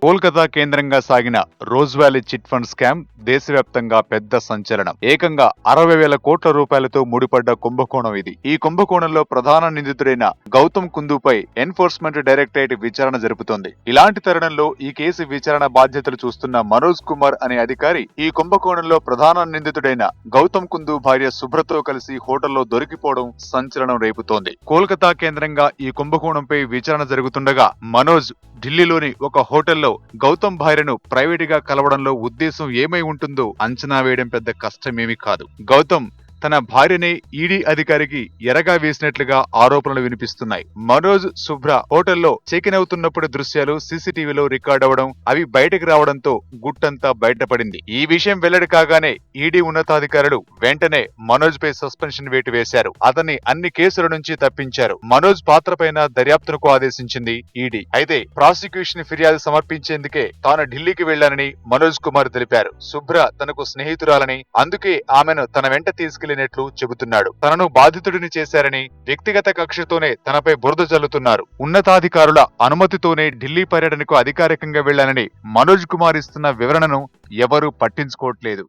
కోల్కతా కేంద్రంగా సాగిన rose valley chit fund scam దేశవ్యాప్తంగా పెద్ద సంచలనం. ఏకంగా 60,000 కోట్ల రూపాయలతో ముడిపడ్డ కుంభకోణం ఇది. ఈ కుంభకోణంలో ప్రధాన నిందితుడైన గౌతమ్ కుందుపై ఎన్ఫోర్స్మెంట్ డైరెక్టరేట్ విచారణ జరుపుతోంది. ఇలాంటి తరుణంలో ఈ కేసు విచారణ బాధ్యతలు చూస్తున్న మనోజ్ కుమార్ అనే అధికారి ఈ కుంభకోణంలో ప్రధాన నిందితుడైన గౌతమ్ కుందు భార్య శుభ్రతో కలిసి హోటల్లో దొరికిపోవడం సంచలనం రేపుతోంది. కోల్కతా కేంద్రంగా ఈ కుంభకోణంపై విచారణ జరుగుతుండగా మనోజ్ ఢిల్లీలోని ఒక హోటల్లో గౌతమ్ భార్యను ప్రైవేటుగా కలవడంలో ఉద్దేశం ఏమై ఉంటుందో అంచనా వేయడం పెద్ద కష్టమేమీ కాదు. గౌతమ్ తన భార్యని ఈడీ అధికారికి ఎరగా వేసినట్లుగా ఆరోపణలు వినిపిస్తున్నాయి. మనోజ్, శుభ్ర హోటల్లో చెక్ ఇన్ అవుతున్నప్పుడు దృశ్యాలు సీసీటీవీలో రికార్డ్ అవడం, అవి బయటకు రావడంతో గుట్టంతా బయటపడింది. ఈ విషయం వెల్లడి కాగానే ఈడీ ఉన్నతాధికారులు వెంటనే మనోజ్ పై సస్పెన్షన్ వేటు వేశారు. అతన్ని అన్ని కేసుల నుంచి తప్పించారు. మనోజ్ పాత్రపైన దర్యాప్తునకు ఆదేశించింది ఈడీ. అయితే ప్రాసిక్యూషన్ ఫిర్యాదు సమర్పించేందుకే తాను ఢిల్లీకి వెళ్లానని మనోజ్ కుమార్ తెలిపారు. శుభ్ర తనకు స్నేహితురాలని, అందుకే ఆమెను తన వెంట తీసుకెళ్లినట్లు చెబుతున్నాడు. తనను బాధితుడిని చేశారని, వ్యక్తిగత కక్షతోనే తనపై బురద జల్లుతున్నారు. ఉన్నతాధికారుల అనుమతితోనే ఢిల్లీ పర్యటనకు అధికారికంగా వెళ్లానని మనోజ్ కుమార్ ఇస్తున్న వివరణను ఎవరూ పట్టించుకోవట్లేదు.